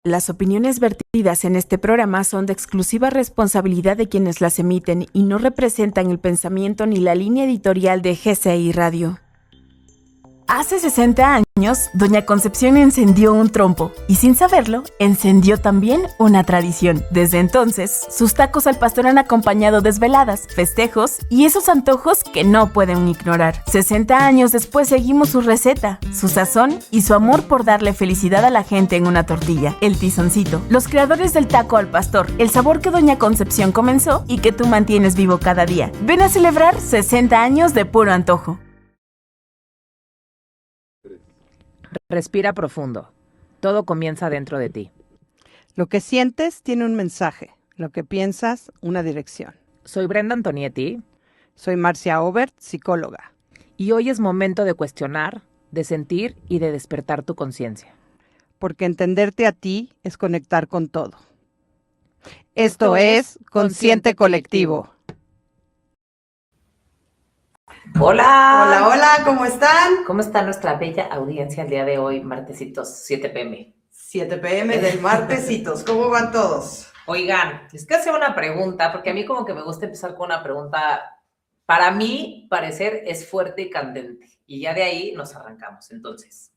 Las opiniones vertidas en este programa son de exclusiva responsabilidad de quienes las emiten y no representan el pensamiento ni la línea editorial de GCI Radio. Hace 60 años, Doña Concepción encendió un trompo y sin saberlo, encendió también una tradición. Desde entonces, sus tacos al pastor han acompañado desveladas, festejos y esos antojos que no pueden ignorar. 60 años después seguimos su receta, su sazón y su amor por darle felicidad a la gente en una tortilla, el tizoncito. Los creadores del taco al pastor, el sabor que Doña Concepción comenzó y que tú mantienes vivo cada día. Ven a celebrar 60 años de puro antojo. Respira profundo. Todo comienza dentro de ti. Lo que sientes tiene un mensaje. Lo que piensas, una dirección. Soy Brenda Antonietti. Soy Marcia Obert, psicóloga. Y hoy es momento de cuestionar, de sentir y de despertar tu conciencia. Porque entenderte a ti es conectar con todo. Esto es Consciente Colectivo. Hola. Hola, hola, ¿cómo están? ¿Cómo está nuestra bella audiencia el día de hoy, martesitos, 7 p.m.? 7 p.m. del martesitos, ¿cómo van todos? Oigan, les quiero hacer una pregunta, porque a mí como que me gusta empezar con una pregunta, para mí, parecer, es fuerte y candente, y ya de ahí nos arrancamos. Entonces,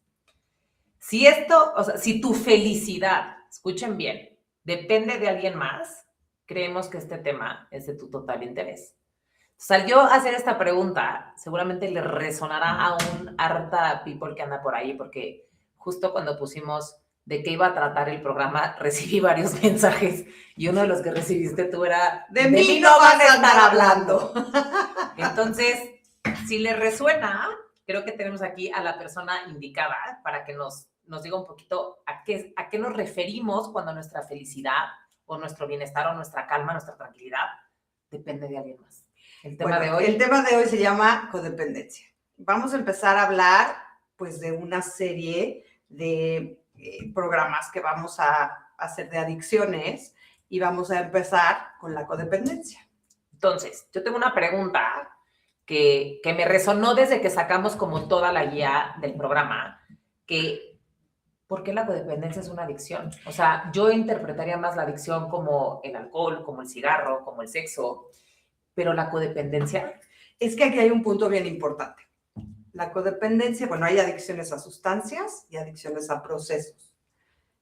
si tu felicidad, escuchen bien, depende de alguien más, creemos que este tema es de tu total interés. Al yo hacer esta pregunta, seguramente le resonará a un harta people que anda por ahí, porque justo cuando pusimos de qué iba a tratar el programa, recibí varios mensajes, y uno de los que recibiste tú era, de mí no van a estar hablando. Entonces, si le resuena, creo que tenemos aquí a la persona indicada para que nos diga un poquito a qué nos referimos cuando nuestra felicidad, o nuestro bienestar, o nuestra calma, nuestra tranquilidad, depende de alguien más. El tema de hoy se llama codependencia. Vamos a empezar a hablar, pues, de una serie de programas que vamos a hacer de adicciones y vamos a empezar con la codependencia. Entonces, yo tengo una pregunta que me resonó desde que sacamos como toda la guía del programa, que ¿por qué la codependencia es una adicción? O sea, yo interpretaría más la adicción como el alcohol, como el cigarro, como el sexo, pero la codependencia... Es que aquí hay un punto bien importante. La codependencia, bueno, hay adicciones a sustancias y adicciones a procesos.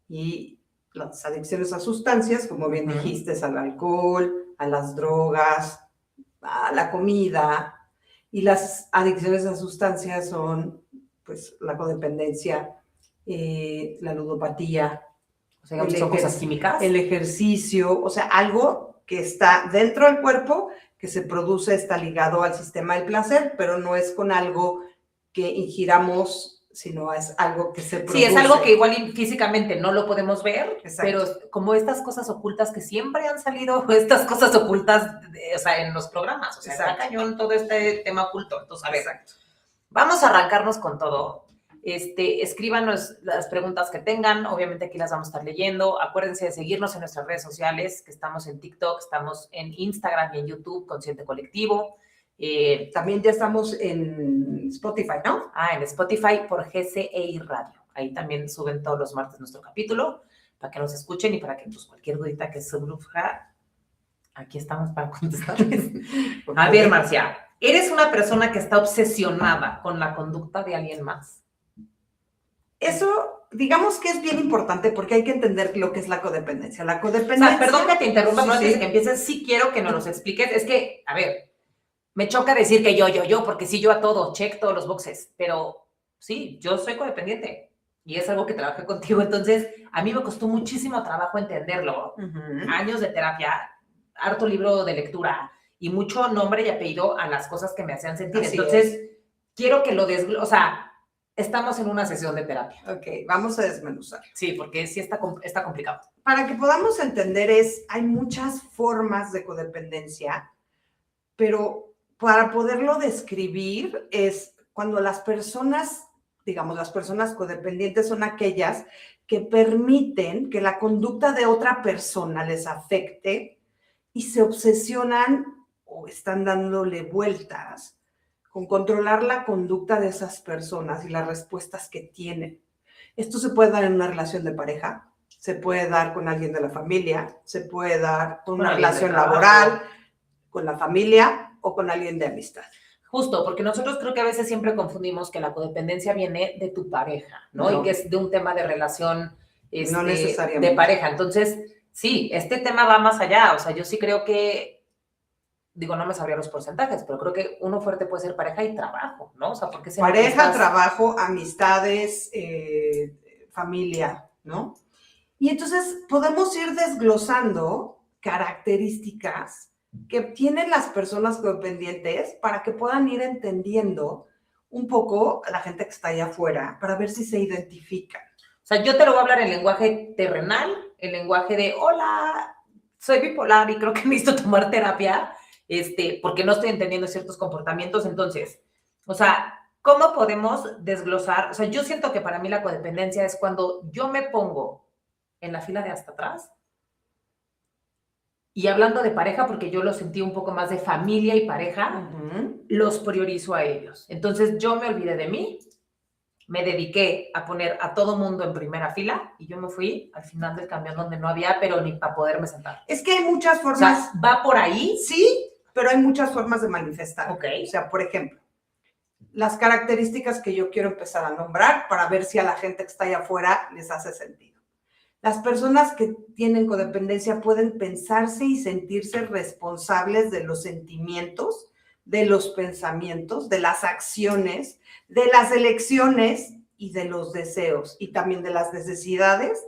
Y las adicciones a sustancias, como bien dijiste, es al alcohol, a las drogas, a la comida. Y las adicciones a sustancias son, pues, la codependencia, la ludopatía. O sea, son cosas químicas. El ejercicio, o sea, algo que está dentro del cuerpo, que se produce, está ligado al sistema del placer, pero no es con algo que ingiramos, sino es algo que se produce. Sí, es algo que igual físicamente no lo podemos ver, exacto, pero como estas cosas ocultas que siempre han salido, estas cosas ocultas, o sea, en los programas, o sea, está cañón todo este tema oculto. Entonces, a ver, exacto, vamos a arrancarnos con todo. Escríbanos las preguntas que tengan, obviamente aquí las vamos a estar leyendo. Acuérdense de seguirnos en nuestras redes sociales, que estamos en TikTok, estamos en Instagram y en YouTube, Consciente Colectivo. También ya estamos en Spotify, ¿no? En Spotify por GCI Radio. Ahí también suben todos los martes nuestro capítulo, para que nos escuchen y para que, pues, cualquier dudita que surja, aquí estamos para contestarles. A ver, Marcia, ¿eres una persona que está obsesionada con la conducta de alguien más? Eso, digamos que es bien importante porque hay que entender lo que es la codependencia. La codependencia... O sea, perdón que te interrumpa, pero antes de sí, que empieces, sí quiero que nos los expliques. Es que, a ver, me choca decir que yo, porque sí, yo a todo, check todos los boxes, pero sí, yo soy codependiente y es algo que trabajé contigo, entonces a mí me costó muchísimo trabajo entenderlo, años de terapia, harto libro de lectura y mucho nombre y apellido a las cosas que me hacían sentir. Así entonces, es. Quiero que lo o sea, estamos en una sesión de terapia. Ok, vamos a desmenuzar. Sí, porque sí está complicado. Para que podamos entender hay muchas formas de codependencia, pero para poderlo describir es cuando las personas, digamos, las personas codependientes son aquellas que permiten que la conducta de otra persona les afecte y se obsesionan o están dándole vueltas con controlar la conducta de esas personas y las respuestas que tienen. Esto se puede dar en una relación de pareja, se puede dar con alguien de la familia, se puede dar con una alguien de relación trabajo. laboral, con la familia o con alguien de amistad. Justo, porque nosotros creo que a veces siempre confundimos que la codependencia viene de tu pareja, ¿no? No. Y que es de un tema de relación No necesariamente. de pareja. Entonces, sí, este tema va más allá. O sea, yo sí creo que, digo, no me sabría los porcentajes, pero creo que uno fuerte puede ser pareja y trabajo, ¿no? O sea, porque Pareja, trabajo, amistades, familia, ¿no? Y entonces podemos ir desglosando características que tienen las personas codependientes para que puedan ir entendiendo un poco a la gente que está allá afuera, para ver si se identifican. O sea, yo te lo voy a hablar en lenguaje terrenal, en lenguaje de, hola, soy bipolar y creo que necesito tomar terapia, porque no estoy entendiendo ciertos comportamientos. Entonces, o sea, ¿cómo podemos desglosar? O sea, yo siento que para mí la codependencia es cuando yo me pongo en la fila de hasta atrás. Y hablando de pareja, porque yo lo sentí un poco más de familia y pareja, los priorizo a ellos. Entonces yo me olvidé de mí, me dediqué a poner a todo mundo en primera fila y yo me fui al final del camión donde no había, pero ni para poderme sentar. Es que hay muchas O formas. sea, ¿va por ahí? Sí, pero hay muchas formas de manifestar. Ok. O sea, por ejemplo, las características que yo quiero empezar a nombrar para ver si a la gente que está allá afuera les hace sentido. Las personas que tienen codependencia pueden pensarse y sentirse responsables de los sentimientos, de los pensamientos, de las acciones, de las elecciones y de los deseos, y también de las necesidades,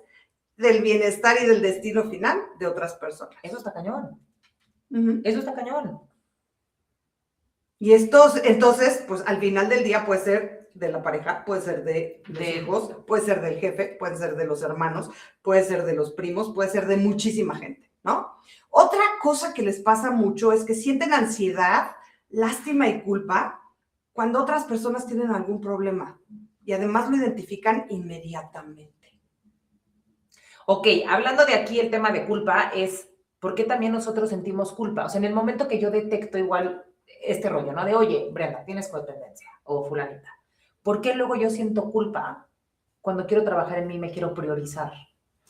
del bienestar y del destino final de otras personas. Eso está cañón. Uh-huh. Eso está cañón. Y estos, entonces, pues al final del día puede ser de la pareja, puede ser de los hijos, puede ser del jefe, puede ser de los hermanos, puede ser de los primos, puede ser de muchísima gente, ¿no? Otra cosa que les pasa mucho es que sienten ansiedad, lástima y culpa cuando otras personas tienen algún problema y además lo identifican inmediatamente. Ok, hablando de aquí el tema de culpa es ¿por qué también nosotros sentimos culpa? O sea, en el momento que yo detecto igual este rollo, ¿no? De, oye, Brenda, tienes codependencia, o fulanita. ¿Por qué luego yo siento culpa cuando quiero trabajar en mí y me quiero priorizar?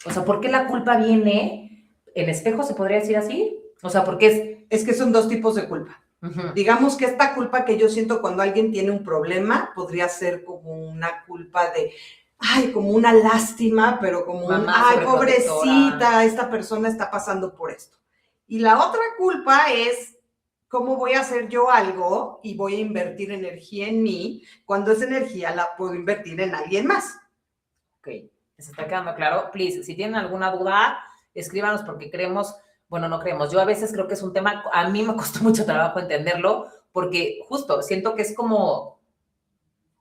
O sea, ¿por qué la culpa viene en espejo, se podría decir así? O sea, porque es que son dos tipos de culpa. Uh-huh. Digamos que esta culpa que yo siento cuando alguien tiene un problema podría ser como una culpa de, ay, como una lástima, pero como mamá, ay, pobrecita, esta persona está pasando por esto. Y la otra culpa es, ¿cómo voy a hacer yo algo y voy a invertir energía en mí cuando esa energía la puedo invertir en alguien más? Ok, ¿se está quedando claro? Please, si tienen alguna duda, escríbanos porque creemos, bueno, no creemos, yo a veces creo que es un tema, a mí me costó mucho trabajo entenderlo, porque justo siento que es como,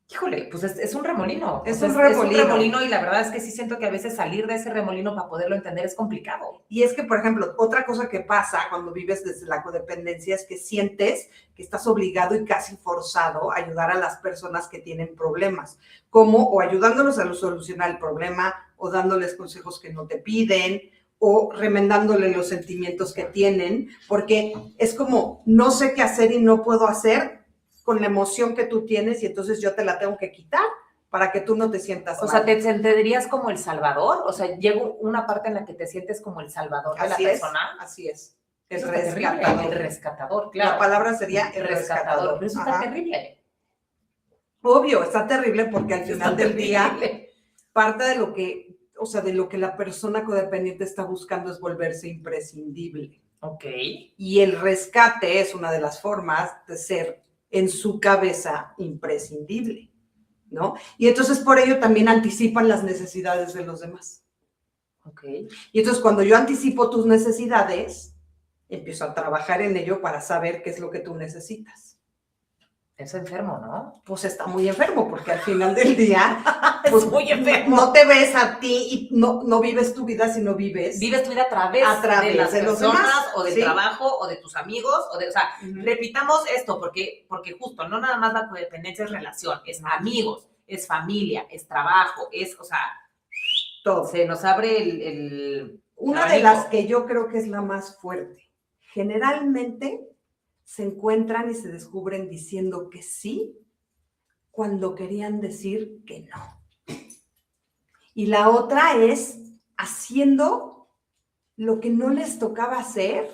híjole, pues es un remolino. Es o sea, un remolino. Es un remolino y la verdad es que sí siento que a veces salir de ese remolino para poderlo entender es complicado. Y es que, por ejemplo, otra cosa que pasa cuando vives desde la codependencia es que sientes que estás obligado y casi forzado a ayudar a las personas que tienen problemas, como o ayudándolos a solucionar el problema, o dándoles consejos que no te piden, o remendándole los sentimientos que tienen, porque es como, no sé qué hacer y no puedo hacer con la emoción que tú tienes y entonces yo te la tengo que quitar para que tú no te sientas mal. O sea, ¿te sentirías como el salvador? O sea, llega una parte en la que te sientes como el salvador de la persona. Así es. El rescatador. El rescatador, claro. La palabra sería el rescatador. Pero eso está terrible. Obvio, está terrible porque al final del día, parte de lo que, o sea, de lo que la persona codependiente está buscando es volverse imprescindible. Ok. Y el rescate es una de las formas de ser en su cabeza imprescindible, ¿no? Y entonces por ello también anticipan las necesidades de los demás. Ok. Y entonces cuando yo anticipo tus necesidades, empiezo a trabajar en ello para saber qué es lo que tú necesitas. Es enfermo, ¿no? Pues está muy enfermo, porque al final del día pues, es muy enfermo. No te ves a ti y no vives tu vida, sino vives tu vida a través de las de los personas, demás, o del trabajo, o de tus amigos, o sea, repitamos esto, porque justo, no nada más la codependencia es relación, es amigos, es familia, es trabajo, es, o sea, todo. Se nos abre Una de las que yo creo que es la más fuerte. Generalmente se encuentran y se descubren diciendo que sí cuando querían decir que no. Y la otra es haciendo lo que no les tocaba hacer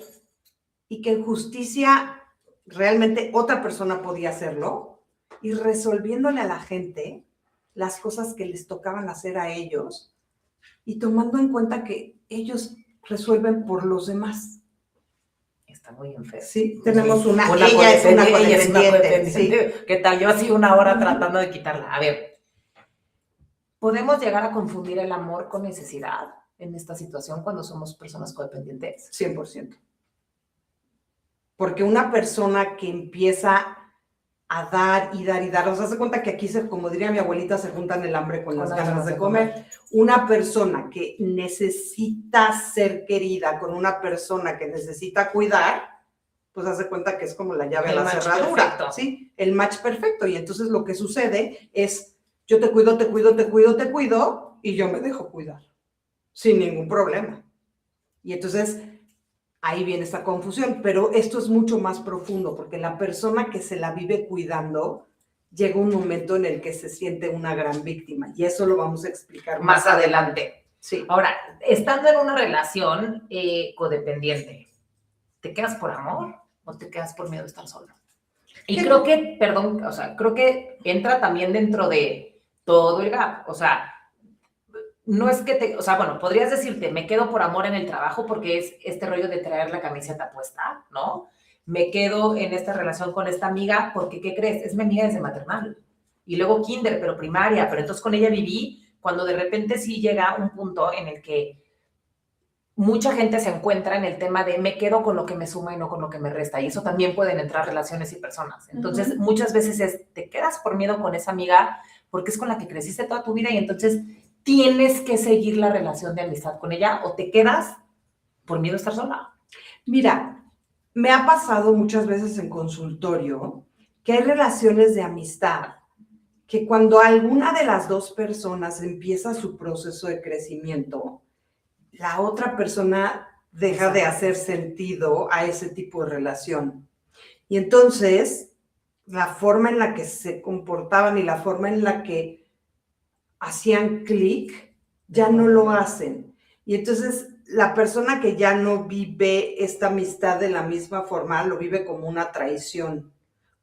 y que en justicia realmente otra persona podía hacerlo, y resolviéndole a la gente las cosas que les tocaban hacer a ellos y tomando en cuenta que ellos resuelven por los demás. Está muy enfermo. Sí, tenemos ella es una codependiente. Sí. ¿Qué tal? Yo así una hora tratando de quitarla. A ver, ¿podemos llegar a confundir el amor con necesidad en esta situación cuando somos personas codependientes? 100%. Porque una persona que empieza a dar y dar y dar, o sea, se cuenta que aquí, como diría mi abuelita, se juntan el hambre con las ganas de comer. Una persona que necesita ser querida con una persona que necesita cuidar, pues hace cuenta que es como la llave a la cerradura, perfecto. ¿Sí? El match perfecto. Y entonces lo que sucede es, yo te cuido, y yo me dejo cuidar, sin ningún problema. Y entonces ahí viene esta confusión, pero esto es mucho más profundo, porque la persona que se la vive cuidando llega un momento en el que se siente una gran víctima, y eso lo vamos a explicar más adelante. Sí. Ahora, estando en una relación codependiente, ¿te quedas por amor o te quedas por miedo a estar solo? Y creo que, creo que entra también dentro de todo el gap, o sea, no es que podrías decirte, me quedo por amor en el trabajo porque es este rollo de traer la camiseta puesta, ¿no? Me quedo en esta relación con esta amiga porque, ¿qué crees? Es mi amiga desde maternal. Y luego kinder, pero primaria, pero entonces con ella viví cuando de repente sí llega un punto en el que mucha gente se encuentra en el tema de me quedo con lo que me suma y no con lo que me resta. Y eso también pueden entrar relaciones y personas. Entonces, muchas veces te quedas por miedo con esa amiga porque es con la que creciste toda tu vida y entonces tienes que seguir la relación de amistad con ella o te quedas por miedo a estar sola. Mira, me ha pasado muchas veces en consultorio que hay relaciones de amistad que cuando alguna de las dos personas empieza su proceso de crecimiento, la otra persona deja de hacer sentido a ese tipo de relación. Y entonces, la forma en la que se comportaban y la forma en la que hacían clic, ya no lo hacen. Y entonces, la persona que ya no vive esta amistad de la misma forma, lo vive como una traición.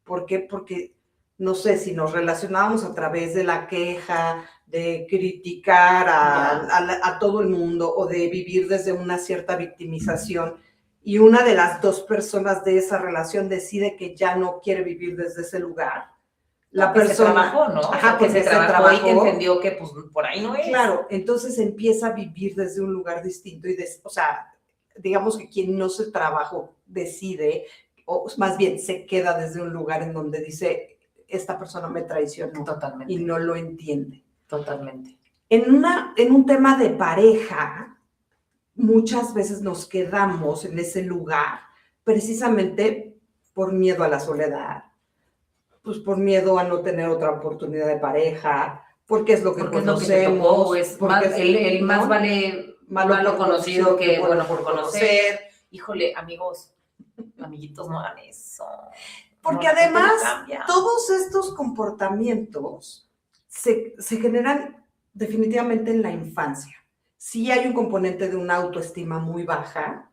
¿Por qué? Porque, no sé, si nos relacionábamos a través de la queja, de criticar a todo el mundo o de vivir desde una cierta victimización, y una de las dos personas de esa relación decide que ya no quiere vivir desde ese lugar, la persona se trabajó, ¿no? Ajá, porque se trabajó y que entendió que pues por ahí no es. Claro, entonces empieza a vivir desde un lugar distinto y, digamos que quien no se trabajó decide, o más bien se queda desde un lugar en donde dice, esta persona me traicionó. Totalmente. Y no lo entiende. Totalmente. En un tema de pareja, muchas veces nos quedamos en ese lugar precisamente por miedo a la soledad, pues por miedo a no tener otra oportunidad de pareja, porque es lo que conocemos. Más vale malo conocido que bueno por conocer. Híjole, amiguitos, no hagan eso. Porque además, todos estos comportamientos se generan definitivamente en la infancia. Sí hay un componente de una autoestima muy baja,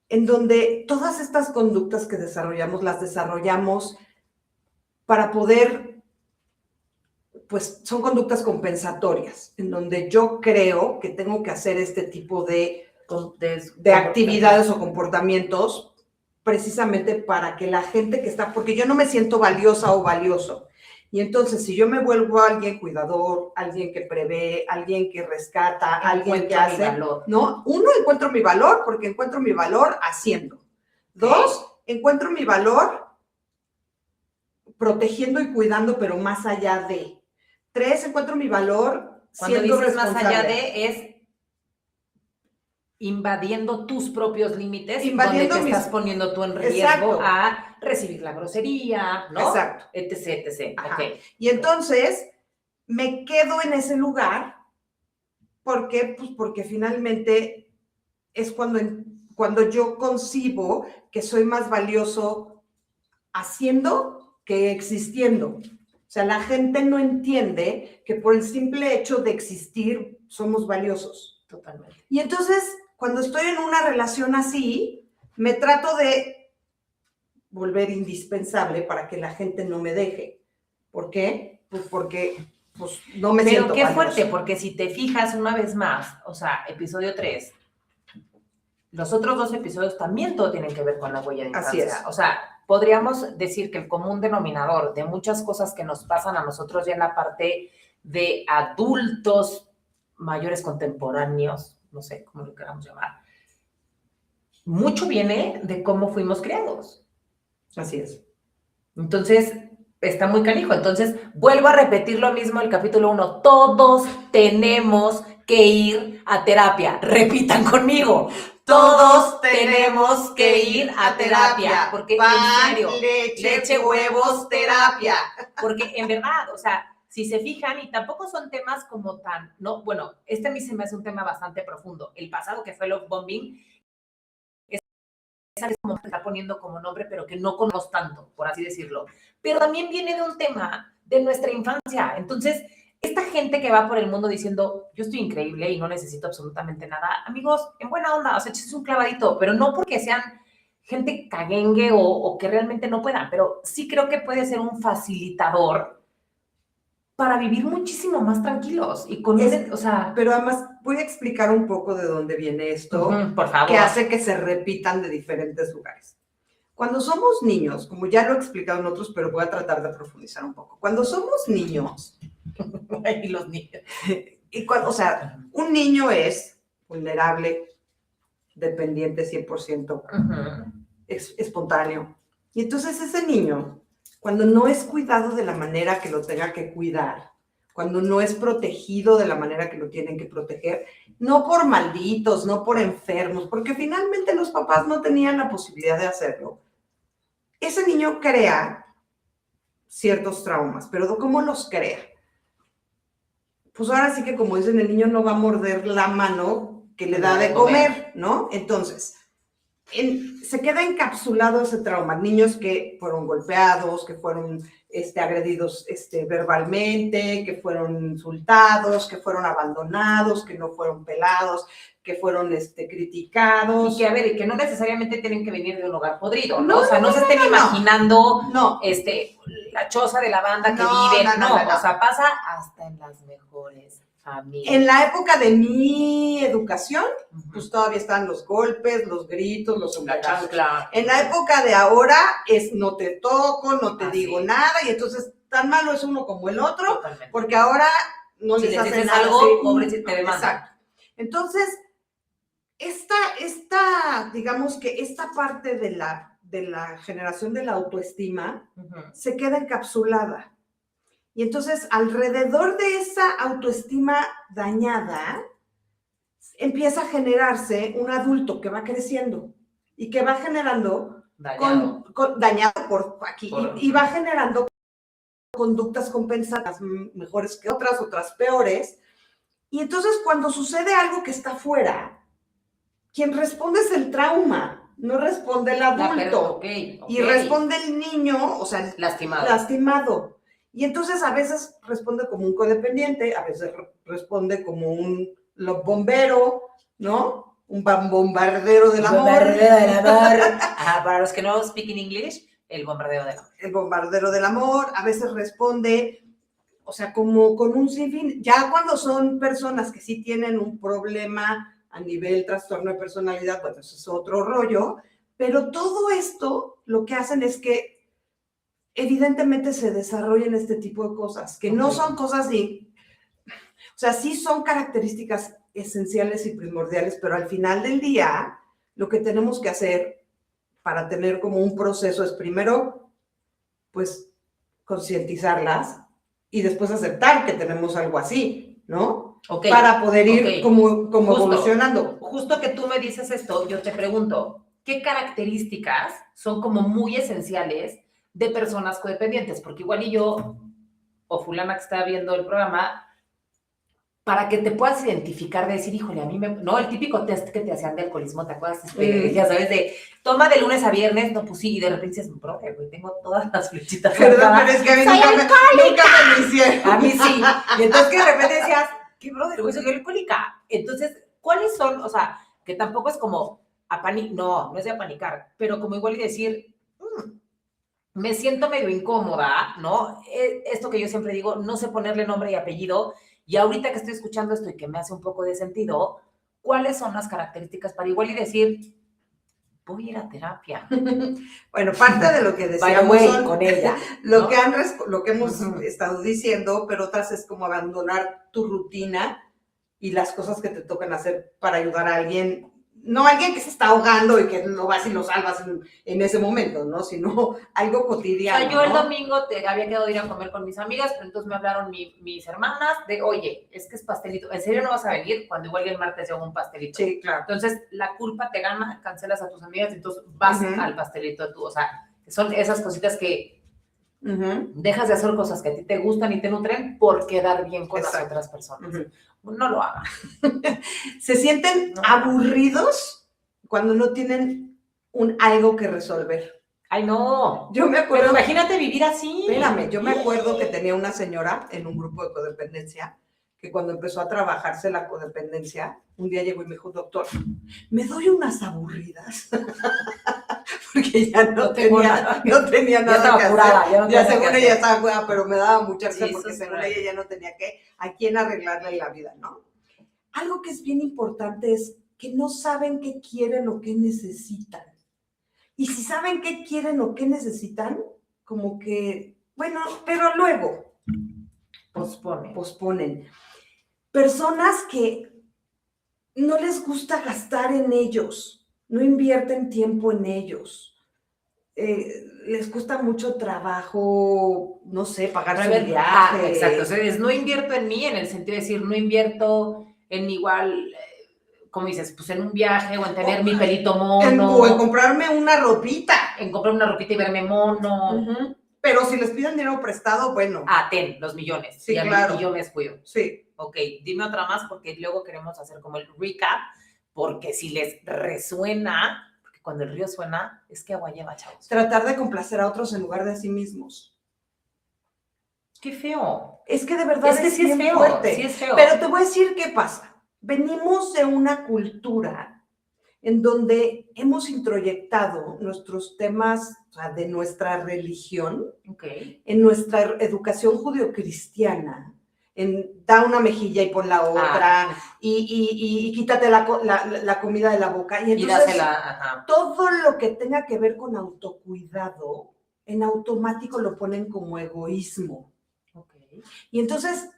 en donde todas estas conductas que desarrollamos, las desarrollamos para poder, pues son conductas compensatorias, en donde yo creo que tengo que hacer este tipo de actividades o comportamientos precisamente para que la gente que está, porque yo no me siento valiosa o valioso. Y entonces, si yo me vuelvo alguien cuidador, alguien que prevé, alguien que rescata, alguien que hace, ¿no? Uno, encuentro mi valor porque encuentro mi valor haciendo. Dos, encuentro mi valor protegiendo y cuidando, pero más allá de. Tres, encuentro mi valor siendo responsable. Más allá de es invadiendo tus propios límites, donde te estás poniendo tú en riesgo a recibir la grosería, ¿no? Exacto. Etc. Okay. Y entonces me quedo en ese lugar, ¿por qué? Pues porque finalmente es cuando yo concibo que soy más valioso haciendo que existiendo. O sea, la gente no entiende que por el simple hecho de existir somos valiosos. Totalmente. Y entonces, cuando estoy en una relación así, me trato de volver indispensable para que la gente no me deje. ¿Por qué? Pues porque pues, no me siento Pero qué valiosa. fuerte, porque si te fijas una vez más, o sea, episodio 3, los otros 2 episodios también todo tienen que ver con la huella de infancia. Así es. O sea, podríamos decir que el común denominador de muchas cosas que nos pasan a nosotros ya en la parte de adultos mayores contemporáneos, no sé cómo lo queramos llamar, mucho viene de cómo fuimos criados. Así es. Entonces, está muy canijo. Entonces, vuelvo a repetir lo mismo del capítulo 1. Todos tenemos que ir a terapia. Repitan conmigo. Todos tenemos que ir a terapia. Porque, Pan, en serio, leche, huevos, terapia. porque en verdad, o sea, si se fijan, y tampoco son temas como tan, no, bueno, este a mí se me hace un tema bastante profundo. El pasado, que fue love bombing, es como se está poniendo como nombre, pero que no conocemos tanto, por así decirlo. Pero también viene de un tema de nuestra infancia. Entonces, esta gente que va por el mundo diciendo, yo estoy increíble y no necesito absolutamente nada, amigos, en buena onda, o sea, es un clavadito, pero no porque sean gente caguengue o que realmente no puedan, pero sí creo que puede ser un facilitador para vivir muchísimo más tranquilos y con o sea... Pero además voy a explicar un poco de dónde viene esto, por favor. que hace que se repitan de diferentes lugares. Cuando somos niños, como ya lo he explicado en otros, pero voy a tratar de profundizar un poco. Cuando somos niños, y los niños. y cuando, o sea, un niño es vulnerable, dependiente 100%, espontáneo. Y entonces ese niño, cuando no es cuidado de la manera que lo tenga que cuidar, cuando no es protegido de la manera que lo tienen que proteger, no por malditos, no por enfermos, porque finalmente los papás no tenían la posibilidad de hacerlo, ese niño crea ciertos traumas, pero ¿cómo los crea? Pues ahora sí que, como dicen, el niño no va a morder la mano que le da de comer, ¿no? Entonces, se queda encapsulado ese trauma. Niños que fueron golpeados, que fueron agredidos verbalmente, que fueron insultados, que fueron abandonados, que no fueron pelados, que fueron criticados. Y que, a ver, y que no necesariamente tienen que venir de un hogar podrido, ¿no? O sea, no se estén imaginando la choza de la banda que viven. No, o sea, pasa hasta en las mejores familias. En la época de mi educación, pues todavía están los golpes, los gritos, los sombrerazos. En la época de ahora es no te toco, no te digo nada, y entonces tan malo es uno como el otro, porque ahora no les hacen algo, pobre si te demandan. Exacto. Entonces, digamos que esta parte de la generación de la autoestima se queda encapsulada. Y entonces, alrededor de esa autoestima dañada, empieza a generarse un adulto que va creciendo y que va generando dañado por aquí, y va generando conductas compensadas, mejores que otras peores. Y entonces, cuando sucede algo que está afuera, quien responde es el trauma, no responde el adulto. Y responde el niño, o sea, lastimado. Y entonces a veces responde como un codependiente, a veces responde como un bombero, ¿no? Un bombardero del amor. Bombardero del amor. Para los que no speak in English, el bombardero del amor. El bombardero del amor, a veces responde, o sea, como con un sinfín. Ya cuando son personas que sí tienen un problema a nivel trastorno de personalidad, bueno, eso es otro rollo, pero todo esto lo que hacen es que evidentemente se desarrollan este tipo de cosas, que no son cosas o sea, sí son características esenciales y primordiales, pero al final del día, lo que tenemos que hacer para tener como un proceso es primero, pues, concientizarlas y después aceptar que tenemos algo así, ¿no? Para poder ir como evolucionando. Justo que tú me dices esto, yo te pregunto, ¿qué características son como muy esenciales de personas codependientes? Porque igual y yo, o fulana que está viendo el programa, para que te puedas identificar, de decir, híjole, a mí no, el típico test que te hacían de alcoholismo, ¿te acuerdas? Ya sabes, de toma de lunes a viernes, no, pues sí, y de repente dices, profe, güey, tengo todas las flechitas. Pero es que a mí nunca me lo hicieron. A mí sí. Y entonces que de repente decías, ¿qué brother, güey, soy alcohólica? Entonces, ¿cuáles son? O sea, que tampoco es como no es de apanicar, pero como igual y decir, me siento medio incómoda, ¿no? Esto que yo siempre digo, no sé ponerle nombre y apellido, y ahorita que estoy escuchando esto y que me hace un poco de sentido, ¿cuáles son las características para igual y decir, voy a ir a terapia? Bueno, parte de lo que decíamos By the way, son con ella, lo ¿no? lo que hemos estado diciendo, pero otras es como abandonar tu rutina y las cosas que te tocan hacer para ayudar a alguien, no alguien que se está ahogando y que lo vas y lo salvas en ese momento, ¿no? Sino algo cotidiano. O sea, yo el ¿no? domingo había quedado de ir a comer con mis amigas, pero entonces me hablaron mis hermanas de, oye, es que es pastelito, ¿en serio no vas a venir? Cuando igual el martes yo hago un pastelito. Sí, claro. Entonces, la culpa te gana, cancelas a tus amigas, entonces vas al pastelito tú. O sea, son esas cositas que dejas de hacer cosas que a ti te gustan y te nutren por quedar bien con las otras personas. No lo hagan. Se sienten aburridos cuando no tienen algo que resolver. Ay, no. Yo me acuerdo. Pero imagínate vivir así. Espérame, yo me acuerdo que tenía una señora en un grupo de codependencia que cuando empezó a trabajarse la codependencia, un día llegó y me dijo, doctor, me doy unas aburridas. Porque ya no tenía nada que hacer. Ya según ella estaba curada, pero me daba mucha risa porque según ella ya no tenía a quién arreglarle la vida, ¿no? Algo que es bien importante es que no saben qué quieren o qué necesitan. Y si saben qué quieren o qué necesitan, como que, bueno, pero luego posponen. Personas que no les gusta gastar en ellos, no invierten tiempo en ellos. Les cuesta mucho trabajo, no sé, pagar su viaje. Exacto, o sea, no invierto en mí en el sentido de decir, no invierto en igual, como dices, pues en un viaje o en tener mi pelito mono. O en comprarme una ropita. En comprar una ropita y verme mono. Pero si les piden dinero prestado, bueno. Ten los millones. Sí, claro. Y yo me descuido. Sí. Ok, dime otra más porque luego queremos hacer como el recap, porque si les resuena, porque cuando el río suena, es que agua lleva, chavos. Tratar de complacer a otros en lugar de a sí mismos. Qué feo. Es que de verdad es que sí es feo. fuerte. Sí es feo. Pero te voy a decir qué pasa. Venimos de una cultura en donde hemos introyectado nuestros temas, o sea, de nuestra religión, en nuestra educación judeocristiana, en da una mejilla y pon la otra, y quítate la comida de la boca. Y entonces, todo lo que tenga que ver con autocuidado, en automático lo ponen como egoísmo. Y entonces,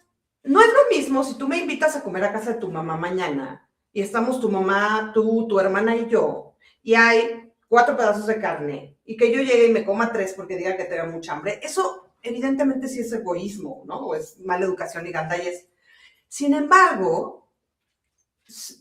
no es lo mismo si tú me invitas a comer a casa de tu mamá mañana, y estamos tu mamá, tú, tu hermana y yo, y hay 4 pedazos de carne, y que yo llegue y me coma 3 porque diga que tenga mucha hambre. Eso evidentemente sí es egoísmo, ¿no? O es mala educación y gandalles. Sin embargo,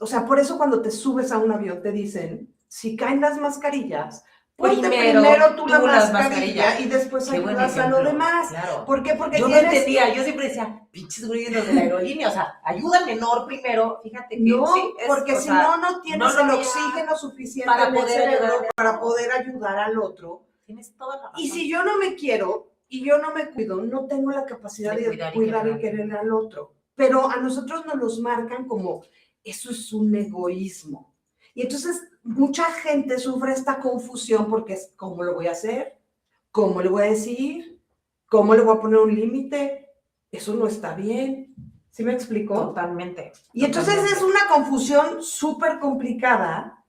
o sea, por eso cuando te subes a un avión te dicen, si caen las mascarillas, ponte primero tú la mascarilla y después ayudas a lo demás. Claro. ¿Por qué? Porque yo no entendía, yo siempre decía, pinches güeyes de la aerolínea, o sea, ayuda al menor primero, fíjate que no, sí, porque si no tienes el oxígeno suficiente para en el cerebro para poder ayudar al otro. Tienes toda la razón. Y si yo no me quiero y yo no me cuido, no tengo la capacidad de cuidar y querer al otro. Pero a nosotros nos los marcan como, eso es un egoísmo. Y entonces mucha gente sufre esta confusión porque es, ¿cómo lo voy a hacer? ¿Cómo le voy a decir? ¿Cómo le voy a poner un límite? Eso no está bien. ¿Sí me explicó? Totalmente. Y entonces es una confusión súper complicada,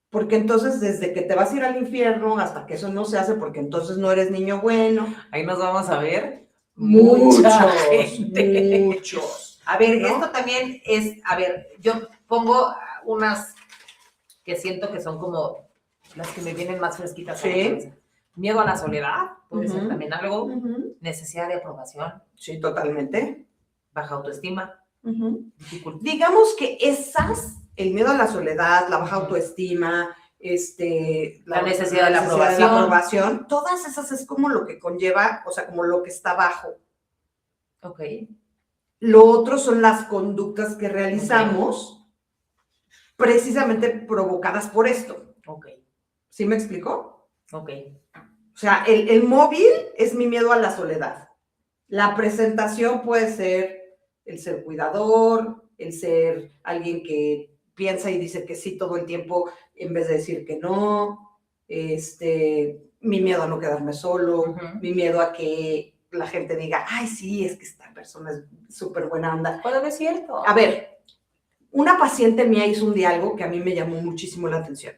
porque entonces desde que te vas a ir al infierno hasta que eso no se hace, porque entonces no eres niño bueno. Ahí nos vamos a ver. Muchos. A ver, ¿no? Esto también es, a ver, yo pongo unas que siento que son como las que me vienen más fresquitas. Sí. Miedo a la soledad, puede ser también algo. Necesidad de aprobación. Sí, totalmente. Baja autoestima. Digamos que el miedo a la soledad, la baja autoestima, la necesidad de la aprobación, todas esas es como lo que conlleva, o sea, como lo que está abajo. Ok. Lo otro son las conductas que realizamos, precisamente provocadas por esto. Ok. ¿Sí me explicó? Ok. O sea, el móvil es mi miedo a la soledad. La presentación puede ser el ser cuidador, el ser alguien que piensa y dice que sí todo el tiempo en vez de decir que no. Mi miedo a no quedarme solo, mi miedo a que la gente diga, ay, sí, es que esta persona es súper buena onda. Bueno, no es cierto. A ver, una paciente mía hizo un día algo que a mí me llamó muchísimo la atención.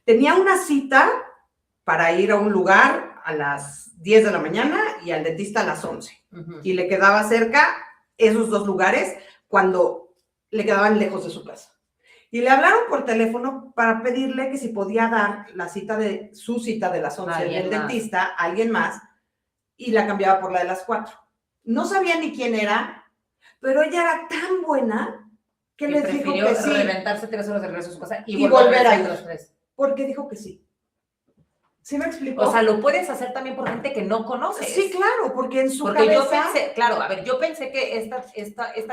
Tenía una cita para ir a un lugar a las 10 de la mañana y al dentista a las 11. Y le quedaba cerca esos dos lugares cuando le quedaban lejos de su casa. Y le hablaron por teléfono para pedirle que si podía dar su cita de las 11 del dentista a alguien más y la cambiaba por la de las 4. No sabía ni quién era, pero ella era tan buena que les dijo que sí. Reventarse 3 horas de regreso a su casa y volver a ir. Los 3. Porque dijo que sí. ¿Sí me explicó? O sea, lo puedes hacer también por gente que no conoces. Sí, claro, porque en su cabeza... yo pensé, claro, a ver, yo pensé que esta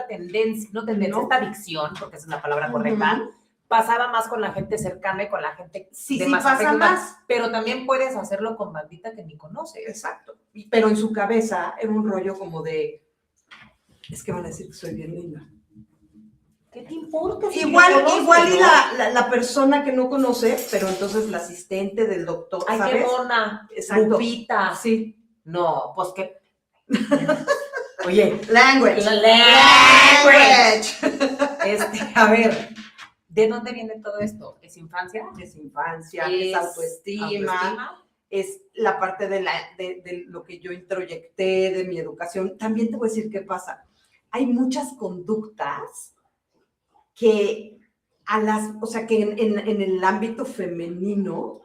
tendencia, esta adicción, porque es una palabra correcta, pasaba más con la gente cercana y con la gente de más pasa más. Pero también puedes hacerlo con bandita que ni conoces. Exacto. Pero en su cabeza era un rollo como de, es que van a decir que soy bien linda. ¿Qué te importa? Si igual conoces, y ¿no? la persona que no conoce, pero entonces la asistente del doctor, ay, ¿sabes? Qué mona. Exacto. Lupita. Sí. No, pues que... Oye. Language. A ver, ¿de dónde viene todo esto? ¿Es infancia? Es infancia, es autoestima, es la parte de lo que yo introyecté, de mi educación. También te voy a decir qué pasa. Hay muchas conductas que que en el ámbito femenino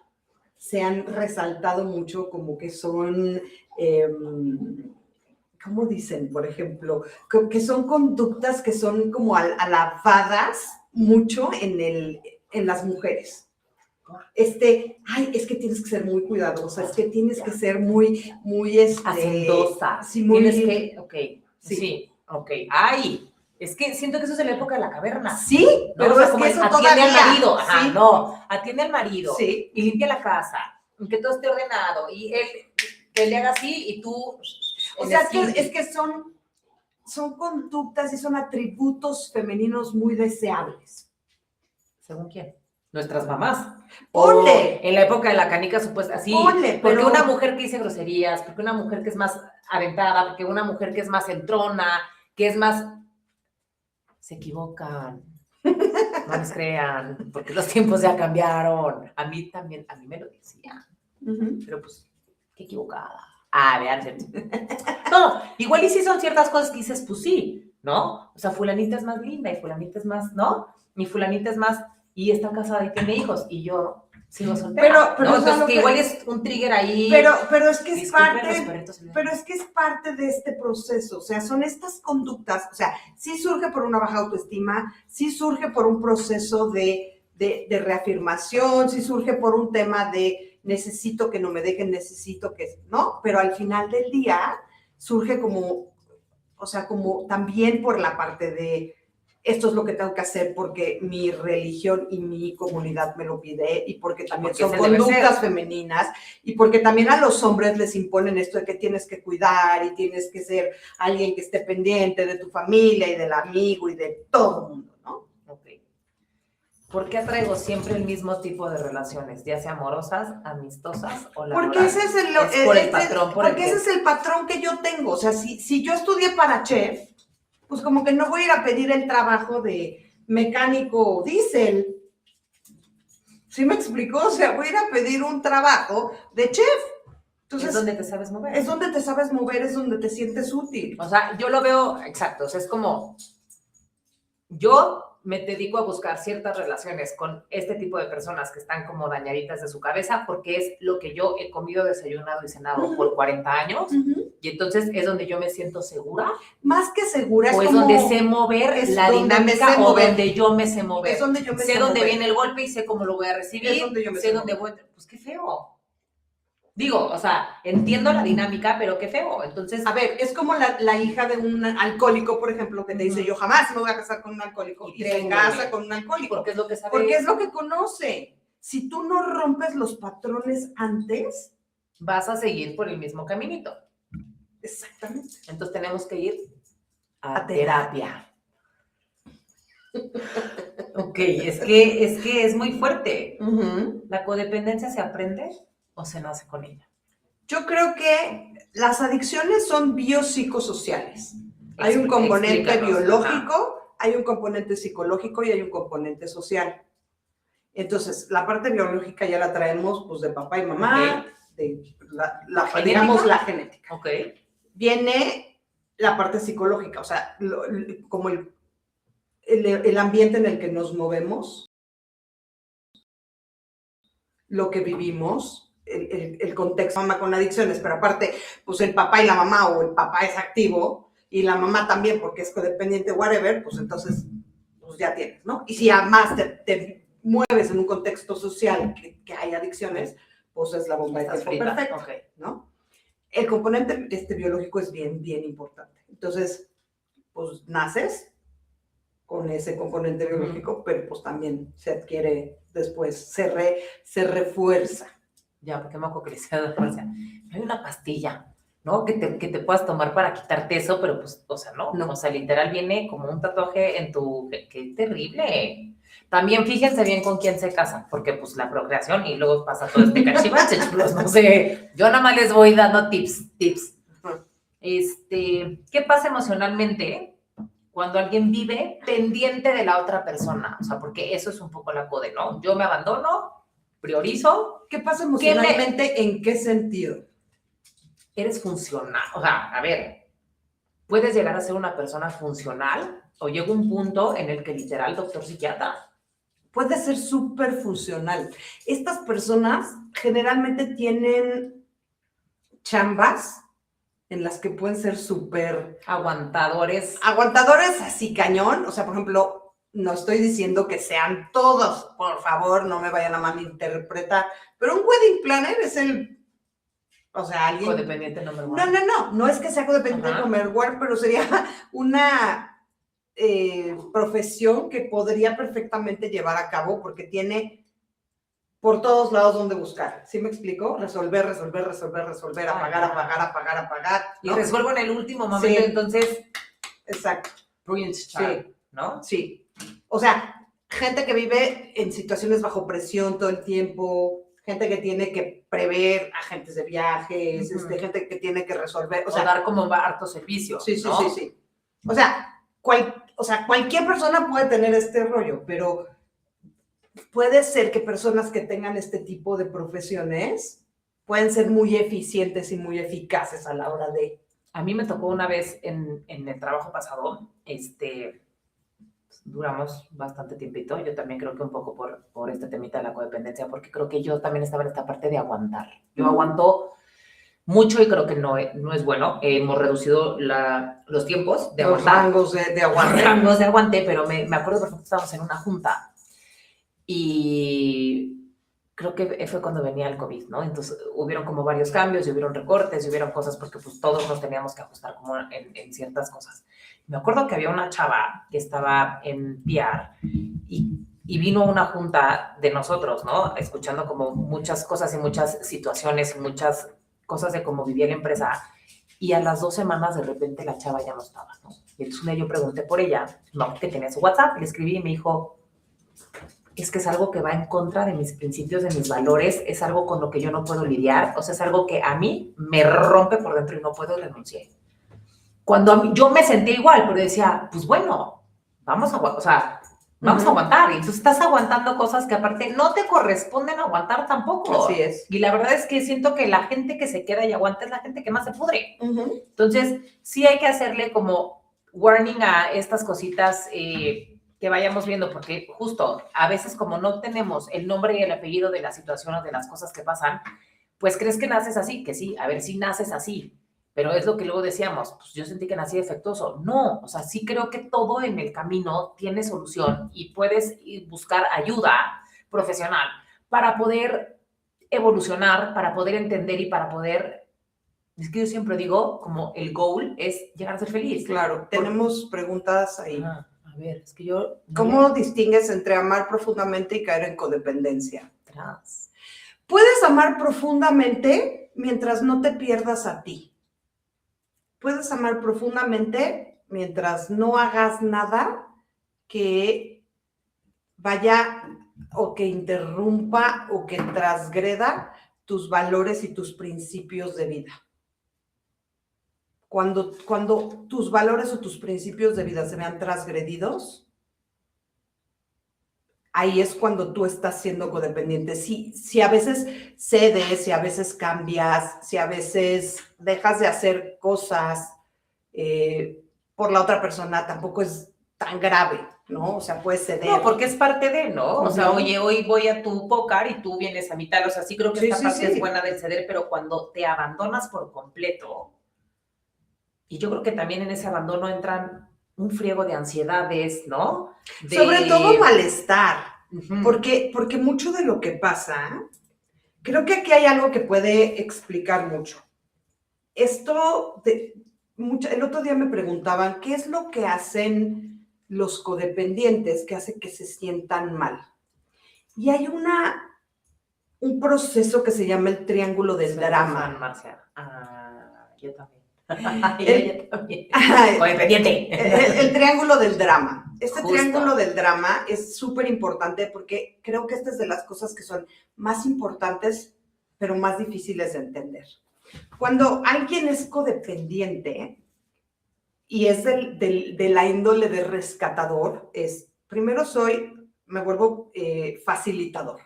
se han resaltado mucho como que son, ¿cómo dicen? Por ejemplo, que son conductas que son como alabadas mucho en las mujeres. Es que tienes que ser muy cuidadosa, es que tienes que ser muy hacendosa. Sí, muy... Tienes que, ok, sí, ok. Ay, es que siento que eso es de la época de la caverna. Sí, ¿no? pero o sea, es como que eso atiende todavía. al marido. Ajá, sí. No, atiende al marido. Sí. Y limpia la casa, que todo esté ordenado. Y él que le haga así y tú... O sea, es que son conductas y son atributos femeninos muy deseables. ¿Según quién? Nuestras mamás. Ponle. En la época de la canica, supuesta así. Ponle, porque una mujer que dice groserías, porque una mujer que es más aventada, porque una mujer que es más entrona, que es más... Se equivocan. No les crean, porque los tiempos ya cambiaron. A mí me lo decían. Pero pues, qué equivocada. Vean. No, igual y sí son ciertas cosas que dices, pues sí, ¿no? O sea, fulanita es más linda y fulanita es más, ¿no? Y fulanita es más, y está casada y tiene hijos, y yo sigo soltera. Pero ¿no? Entonces, que igual es un trigger ahí. Pero es que es parte de este proceso. O sea, son estas conductas, o sea, sí surge por una baja autoestima, sí surge por un proceso de reafirmación, sí surge por un tema de necesito que no me dejen, necesito que, ¿no? Pero al final del día surge como también por la parte de esto es lo que tengo que hacer porque mi religión y mi comunidad me lo pide y porque también son conductas femeninas y porque también a los hombres les imponen esto de que tienes que cuidar y tienes que ser alguien que esté pendiente de tu familia y del amigo y de todo el mundo, ¿no? Ok. ¿Por qué atraigo siempre el mismo tipo de relaciones, ya sea amorosas, amistosas o laborales? Porque ese es el patrón que yo tengo. O sea, si yo estudié para chef, pues como que no voy a ir a pedir el trabajo de mecánico diésel. ¿Sí me explicó? O sea, voy a ir a pedir un trabajo de chef. Entonces, es donde te sabes mover. Es donde te sabes mover, es donde te sientes útil. O sea, yo lo veo, exacto, o sea, es como, yo me dedico a buscar ciertas relaciones con este tipo de personas que están como dañaditas de su cabeza porque es lo que yo he comido, desayunado y cenado por 40 años y entonces es donde yo me siento segura. Más que segura, es donde sé mover la dinámica o donde yo me sé mover. Es donde yo me sé dónde viene el golpe y sé cómo lo voy a recibir. Es donde yo me sé dónde voy. Pues qué feo. Digo, o sea, entiendo la dinámica, pero qué feo. Entonces, a ver, es como la hija de un alcohólico, por ejemplo, que te dice, yo jamás me voy a casar con un alcohólico. Y se casa con un alcohólico. Porque es lo que sabe. Porque es lo que conoce. Si tú no rompes los patrones antes, vas a seguir por el mismo caminito. Exactamente. Entonces tenemos que ir a terapia. Ok, es que es muy fuerte. Ujú. ¿La codependencia se aprende o se nace con ella? Yo creo que las adicciones son biopsicosociales. Hay un componente Explícanos, biológico, ajá. hay un componente psicológico y hay un componente social. Entonces, la parte biológica ya la traemos pues de papá y mamá, de digamos la genética. Ok. Viene la parte psicológica, o sea, como el ambiente en el que nos movemos, lo que vivimos, el contexto, mamá con adicciones, pero aparte, pues el papá y la mamá, o el papá es activo, y la mamá también, porque es codependiente, whatever, pues entonces, pues ya tienes, ¿no? Y si además te mueves en un contexto social que hay adicciones, pues es la bomba de tiempo perfecta, Okay. ¿no? El componente biológico es bien, bien importante. Entonces, pues naces con ese componente biológico, pero pues también se adquiere después, se refuerza. Ya, porque me acuerdo que le decía a la farmacia, hay una pastilla, ¿no? Que te puedas tomar para quitarte eso, pero pues, o sea, no. O sea, literal viene como un tatuaje en tu... ¡Qué terrible! También fíjense bien con quién se casan, porque pues la procreación y luego pasa todo este cachivache, chulos, no sé. Yo nada más les voy dando tips. ¿Qué pasa emocionalmente cuando alguien vive pendiente de la otra persona? O sea, porque eso es un poco la code, ¿no? Yo me abandono, priorizo. ¿Qué pasa emocionalmente? ¿En qué sentido? Eres funcional. O sea, a ver, puedes llegar a ser una persona funcional o llega un punto en el que literal, doctor psiquiatra. Puede ser súper funcional. Estas personas generalmente tienen chambas en las que pueden ser súper aguantadores así cañón. O sea, por ejemplo, no estoy diciendo que sean todos, por favor, no me vayan a malinterpretar, pero un wedding planner es o sea, alguien... Codependiente number one. No es que sea codependiente number one, pero sería una profesión que podría perfectamente llevar a cabo porque tiene por todos lados donde buscar. ¿Sí me explico? Resolver, apagar. ¿No? Y resuelvo en el último momento, sí. Entonces... Exacto. Prince Charles, sí. ¿No? Sí. O sea, gente que vive en situaciones bajo presión todo el tiempo, gente que tiene que prever agentes de viajes, gente que tiene que resolver. O sea, dar como harto servicio. Sí. ¿No? Sí. O sea, cualquier persona puede tener este rollo, pero puede ser que personas que tengan este tipo de profesiones pueden ser muy eficientes y muy eficaces a la hora de... A mí me tocó una vez en el trabajo pasado, duramos bastante tiempito, yo también creo que un poco por este temita de la codependencia, porque creo que yo también estaba en esta parte de aguantar. Yo aguanto mucho y creo que no es bueno. Hemos reducido los tiempos de aguantar. Los rangos de aguante, pero me acuerdo perfecto que estábamos en una junta y creo que fue cuando venía el COVID, ¿no? Entonces hubieron como varios cambios, y hubieron recortes, y hubieron cosas porque pues todos nos teníamos que ajustar como en ciertas cosas. Me acuerdo que había una chava que estaba en PR y vino una junta de nosotros, ¿no? Escuchando como muchas cosas y muchas situaciones, muchas cosas de cómo vivía la empresa, y a las 2 semanas de repente la chava ya no estaba, ¿no? Y entonces un día yo pregunté por ella, no, que tenía su WhatsApp, le escribí y me dijo, es que es algo que va en contra de mis principios, de mis valores, es algo con lo que yo no puedo lidiar, o sea, es algo que a mí me rompe por dentro y no puedo renunciar. Cuando yo me sentí igual, pero decía, pues bueno, vamos a aguantar. Y entonces estás aguantando cosas que aparte no te corresponden aguantar tampoco. Así es. Y la verdad es que siento que la gente que se queda y aguanta es la gente que más se pudre. Entonces, sí hay que hacerle como warning a estas cositas que vayamos viendo, porque justo a veces como no tenemos el nombre y el apellido de la situación o de las cosas que pasan, pues crees que naces así, que sí, a ver si naces así. Pero es lo que luego decíamos, pues yo sentí que nací defectuoso. No, o sea, sí creo que todo en el camino tiene solución y puedes buscar ayuda profesional para poder evolucionar, para poder entender y para poder... Es que yo siempre digo, como el goal es llegar a ser feliz. Claro, tenemos preguntas ahí. A ver, es que yo... ¿Cómo distingues entre amar profundamente y caer en codependencia? Atrás. Puedes amar profundamente mientras no te pierdas a ti. Puedes amar profundamente mientras no hagas nada que vaya o que interrumpa o que transgreda tus valores y tus principios de vida. Cuando tus valores o tus principios de vida se vean transgredidos, ahí es cuando tú estás siendo codependiente. Si a veces cedes, si a veces cambias, si a veces dejas de hacer cosas por la otra persona, tampoco es tan grave, ¿no? O sea, puedes ceder. No, porque es parte de, ¿no? O sea, oye, hoy voy a tu pócar y tú vienes a mi tal. O sea, sí creo que esta parte es buena del ceder, pero cuando te abandonas por completo, y yo creo que también en ese abandono entran un friego de ansiedades, ¿no? Sobre todo malestar, porque mucho de lo que pasa, creo que aquí hay algo que puede explicar mucho. El otro día me preguntaban, ¿qué es lo que hacen los codependientes que hace que se sientan mal? Y hay un proceso que se llama el triángulo del drama. Marcia. Yo también. Codependiente. El triángulo del drama. Este triángulo del drama es súper importante porque creo que esta es de las cosas que son más importantes, pero más difíciles de entender. Cuando alguien es codependiente y es de la índole de rescatador, primero me vuelvo facilitador.